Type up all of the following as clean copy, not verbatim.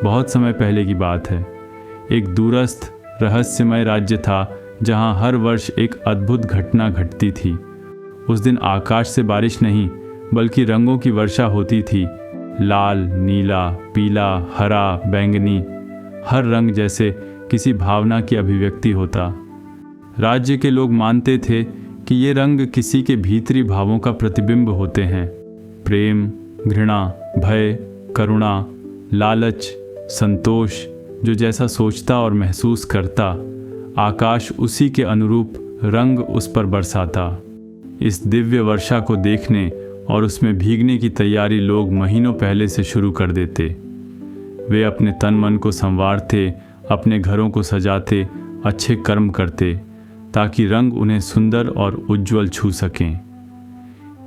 बहुत समय पहले की बात है। एक दूरस्थ रहस्यमय राज्य था जहां हर वर्ष एक अद्भुत घटना घटती थी। उस दिन आकाश से बारिश नहीं बल्कि रंगों की वर्षा होती थी। लाल, नीला, पीला, हरा, बैंगनी, हर रंग जैसे किसी भावना की अभिव्यक्ति होता। राज्य के लोग मानते थे कि ये रंग किसी के भीतरी भावों का प्रतिबिंब होते हैं। प्रेम, घृणा, भय, करुणा, लालच, संतोष, जो जैसा सोचता और महसूस करता, आकाश उसी के अनुरूप रंग उस पर बरसाता। इस दिव्य वर्षा को देखने और उसमें भीगने की तैयारी लोग महीनों पहले से शुरू कर देते। वे अपने तन मन को संवारते, अपने घरों को सजाते, अच्छे कर्म करते, ताकि रंग उन्हें सुंदर और उज्जवल छू सकें।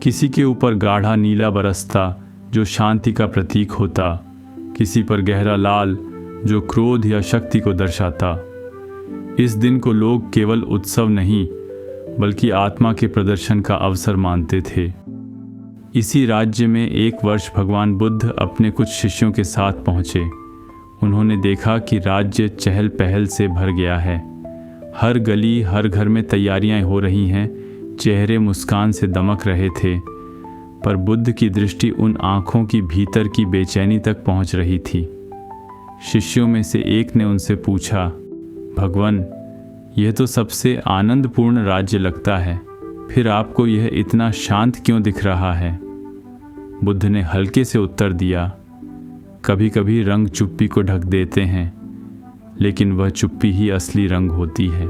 किसी के ऊपर गाढ़ा नीला बरसता जो शांति का प्रतीक होता, किसी पर गहरा लाल जो क्रोध या शक्ति को दर्शाता। इस दिन को लोग केवल उत्सव नहीं बल्कि आत्मा के प्रदर्शन का अवसर मानते थे। इसी राज्य में एक वर्ष भगवान बुद्ध अपने कुछ शिष्यों के साथ पहुँचे। उन्होंने देखा कि राज्य चहल पहल से भर गया है। हर गली, हर घर में तैयारियां हो रही हैं, चेहरे मुस्कान से दमक रहे थे। पर बुद्ध की दृष्टि उन आँखों की भीतर की बेचैनी तक पहुँच रही थी। शिष्यों में से एक ने उनसे पूछा, भगवान, यह तो सबसे आनंदपूर्ण राज्य लगता है, फिर आपको यह इतना शांत क्यों दिख रहा है? बुद्ध ने हल्के से उत्तर दिया, कभी कभी रंग चुप्पी को ढक देते हैं, लेकिन वह चुप्पी ही असली रंग होती है।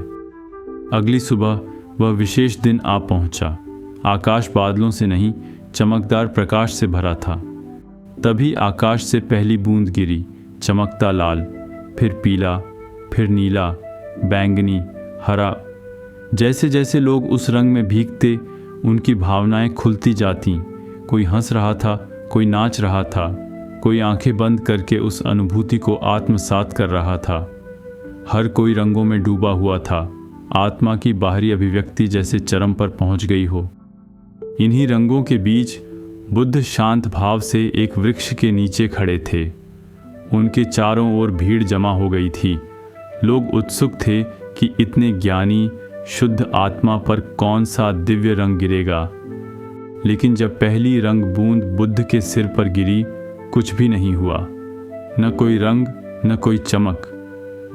अगली सुबह वह विशेष दिन आ पहुंचा। आकाश बादलों से नहीं, चमकदार प्रकाश से भरा था। तभी आकाश से पहली बूंद गिरी, चमकता लाल, फिर पीला, फिर नीला, बैंगनी, हरा। जैसे जैसे लोग उस रंग में भीगते, उनकी भावनाएं खुलती जातीं। कोई हंस रहा था, कोई नाच रहा था, कोई आंखें बंद करके उस अनुभूति को आत्मसात कर रहा था। हर कोई रंगों में डूबा हुआ था। आत्मा की बाहरी अभिव्यक्ति जैसे चरम पर पहुंच गई हो। इन्हीं रंगों के बीच बुद्ध शांत भाव से एक वृक्ष के नीचे खड़े थे। उनके चारों ओर भीड़ जमा हो गई थी। लोग उत्सुक थे कि इतने ज्ञानी, शुद्ध आत्मा पर कौन सा दिव्य रंग गिरेगा। लेकिन जब पहली रंग बूंद बुद्ध के सिर पर गिरी, कुछ भी नहीं हुआ। न कोई रंग, न कोई चमक,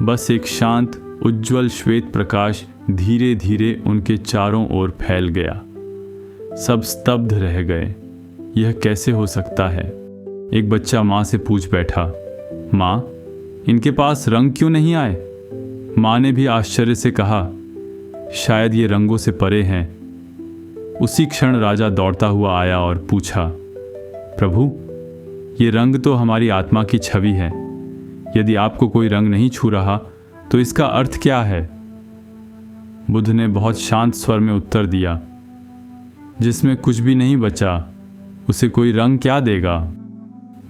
बस एक शांत, उज्जवल श्वेत प्रकाश धीरे धीरे उनके चारों ओर फैल गया। सब स्तब्ध रह गए। यह कैसे हो सकता है? एक बच्चा माँ से पूछ बैठा, माँ, इनके पास रंग क्यों नहीं आए? माँ ने भी आश्चर्य से कहा, शायद ये रंगों से परे हैं। उसी क्षण राजा दौड़ता हुआ आया और पूछा, प्रभु, ये रंग तो हमारी आत्मा की छवि है। यदि आपको कोई रंग नहीं छू रहा तो इसका अर्थ क्या है? बुद्ध ने बहुत शांत स्वर में उत्तर दिया, जिसमें कुछ भी नहीं बचा, उसे कोई रंग क्या देगा?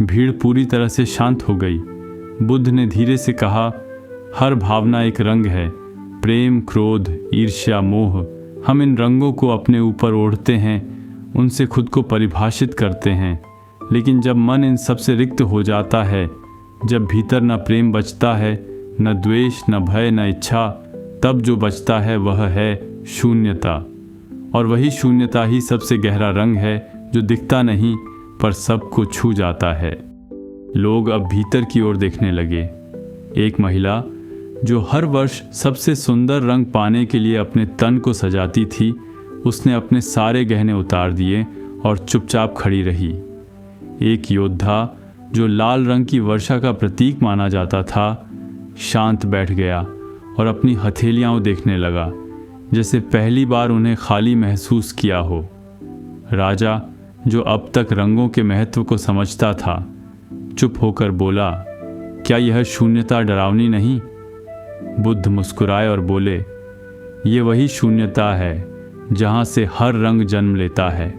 भीड़ पूरी तरह से शांत हो गई। बुद्ध ने धीरे से कहा, हर भावना एक रंग है। प्रेम, क्रोध, ईर्ष्या, मोह, हम इन रंगों को अपने ऊपर ओढ़ते हैं, उनसे खुद को परिभाषित करते हैं। लेकिन जब मन इन सब से रिक्त हो जाता है, जब भीतर न प्रेम बचता है, न द्वेष, न भय, न इच्छा, तब जो बचता है वह है शून्यता। और वही शून्यता ही सबसे गहरा रंग है, जो दिखता नहीं पर सबको छू जाता है। लोग अब भीतर की ओर देखने लगे। एक महिला जो हर वर्ष सबसे सुंदर रंग पाने के लिए अपने तन को सजाती थी, उसने अपने सारे गहने उतार दिए और चुपचाप खड़ी रही। एक योद्धा जो लाल रंग की वर्षा का प्रतीक माना जाता था, शांत बैठ गया और अपनी हथेलियां देखने लगा, जैसे पहली बार उन्हें खाली महसूस किया हो। राजा, जो अब तक रंगों के महत्व को समझता था, चुप होकर बोला, क्या यह शून्यता डरावनी नहीं? बुद्ध मुस्कुराए और बोले, ये वही शून्यता है जहाँ से हर रंग जन्म लेता है।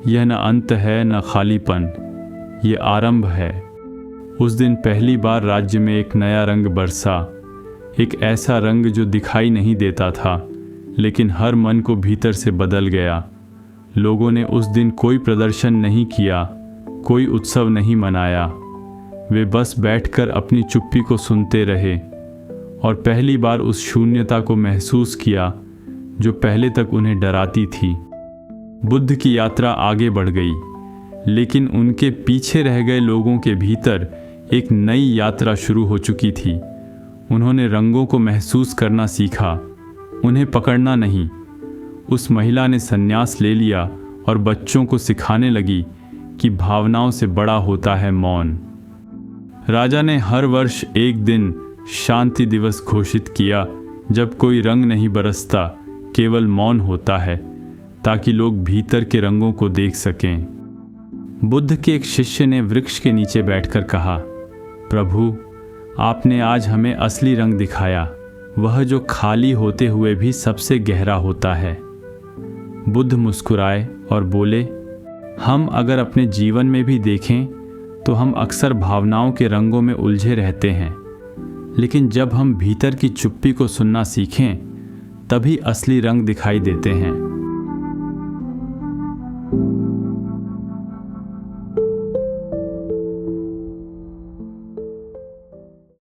यह न अंत है न खालीपन, ये आरंभ है। उस दिन पहली बार राज्य में एक नया रंग बरसा, एक ऐसा रंग जो दिखाई नहीं देता था, लेकिन हर मन को भीतर से बदल गया। लोगों ने उस दिन कोई प्रदर्शन नहीं किया, कोई उत्सव नहीं मनाया। वे बस बैठकर अपनी चुप्पी को सुनते रहे और पहली बार उस शून्यता को महसूस किया जो पहले तक उन्हें डराती थी। बुद्ध की यात्रा आगे बढ़ गई, लेकिन उनके पीछे रह गए लोगों के भीतर एक नई यात्रा शुरू हो चुकी थी। उन्होंने रंगों को महसूस करना सीखा, उन्हें पकड़ना नहीं। उस महिला ने संन्यास ले लिया और बच्चों को सिखाने लगी कि भावनाओं से बड़ा होता है मौन। राजा ने हर वर्ष एक दिन शांति दिवस घोषित किया जब कोई रंग नहीं बरसता, केवल मौन होता है, ताकि लोग भीतर के रंगों को देख सकें। बुद्ध के एक शिष्य ने वृक्ष के नीचे बैठकर कहा, प्रभु, आपने आज हमें असली रंग दिखाया, वह जो खाली होते हुए भी सबसे गहरा होता है। बुद्ध मुस्कुराए और बोले, हम अगर अपने जीवन में भी देखें तो हम अक्सर भावनाओं के रंगों में उलझे रहते हैं, लेकिन जब हम भीतर की चुप्पी को सुनना सीखें तभी असली रंग दिखाई देते हैं।